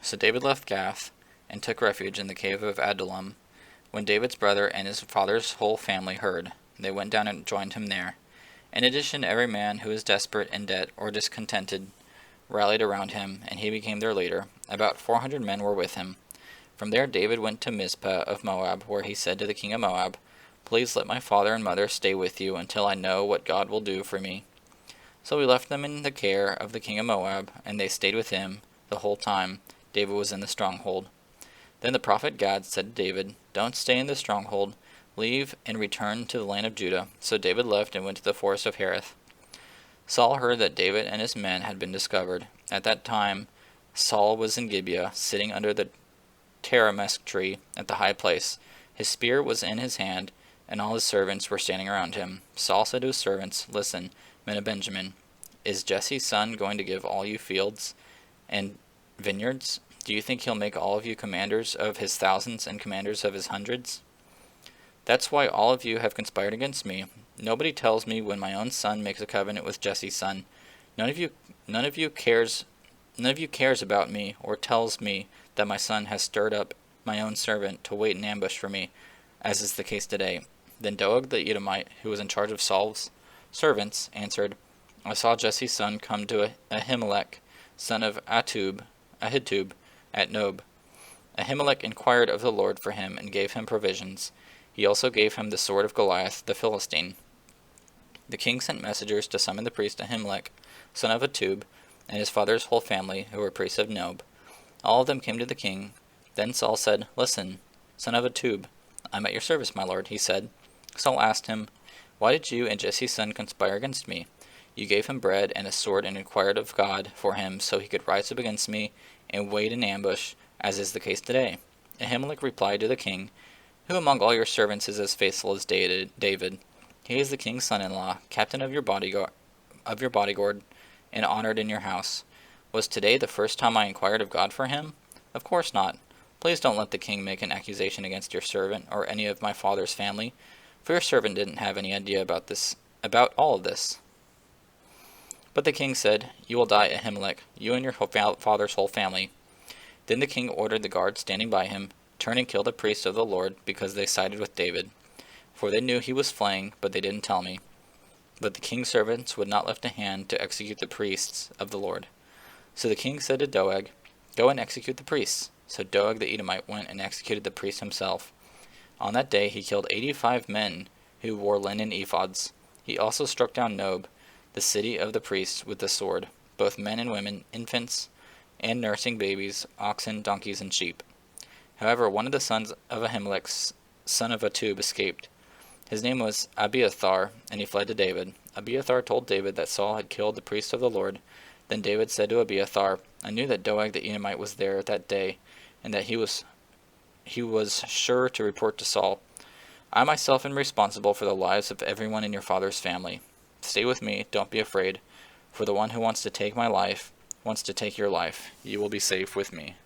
So David left Gath, and took refuge in the cave of Adullam. When David's brother and his father's whole family heard, they went down and joined him there. In addition, every man who was desperate in debt or discontented rallied around him, and he became their leader. About 400 men were with him. From there David went to Mizpah of Moab, where he said to the king of Moab, "Please let my father and mother stay with you until I know what God will do for me." So he left them in the care of the king of Moab, and they stayed with him the whole time David was in the stronghold. Then the prophet Gad said to David, "Don't stay in the stronghold. Leave and return to the land of Judah." So David left and went to the forest of Hereth. Saul heard that David and his men had been discovered. At that time Saul was in Gibeah, sitting under the tamarisk tree at the high place. His spear was in his hand, and all his servants were standing around him. Saul said to his servants, "Listen, men of Benjamin, is Jesse's son going to give all you fields and vineyards? Do you think he'll make all of you commanders of his thousands and commanders of his hundreds? That's why all of you have conspired against me. Nobody tells me when my own son makes a covenant with Jesse's son. None of you cares about me or tells me that my son has stirred up my own servant to wait in ambush for me, as is the case today." Then Doeg the Edomite, who was in charge of Saul's servants, answered, "I saw Jesse's son come to Ahimelech, son of Ahitub, at Nob. Ahimelech inquired of the Lord for him and gave him provisions. He also gave him the sword of Goliath the Philistine." The king sent messengers to summon the priest Ahimelech, son of Ahitub, and his father's whole family, who were priests of Nob. All of them came to the king. Then Saul said, "Listen, son of Ahitub, I'm at your service, my lord," he said. Saul asked him, "Why did you and Jesse's son conspire against me? You gave him bread and a sword and inquired of God for him so he could rise up against me and wait in ambush, as is the case today." Ahimelech replied to the king, "Who among all your servants is as faithful as David? He is the king's son-in-law, captain of your bodyguard, and honored in your house. Was today the first time I inquired of God for him? Of course not. Please don't let the king make an accusation against your servant or any of my father's family, for your servant didn't have any idea about all of this." But the king said, "You will die, Ahimelech, you and your father's whole family." Then the king ordered the guards standing by him, "Turn and kill the priests of the Lord, because they sided with David." For they knew he was flaying, but they didn't tell me. But the king's servants would not lift a hand to execute the priests of the Lord. So the king said to Doeg, "Go and execute the priests." So Doeg the Edomite went and executed the priests himself. On that day he killed 85 men who wore linen ephods. He also struck down Nob, the city of the priests, with the sword, both men and women, infants, and nursing babies, oxen, donkeys, and sheep. However, one of the sons of Ahimelech, son of Ahitub, escaped. His name was Abiathar, and he fled to David. Abiathar told David that Saul had killed the priests of the Lord. Then David said to Abiathar, "I knew that Doeg the Edomite was there that day, and that he was sure to report to Saul. I myself am responsible for the lives of everyone in your father's family. Stay with me, don't be afraid, for the one who wants to take my life wants to take your life. You will be safe with me."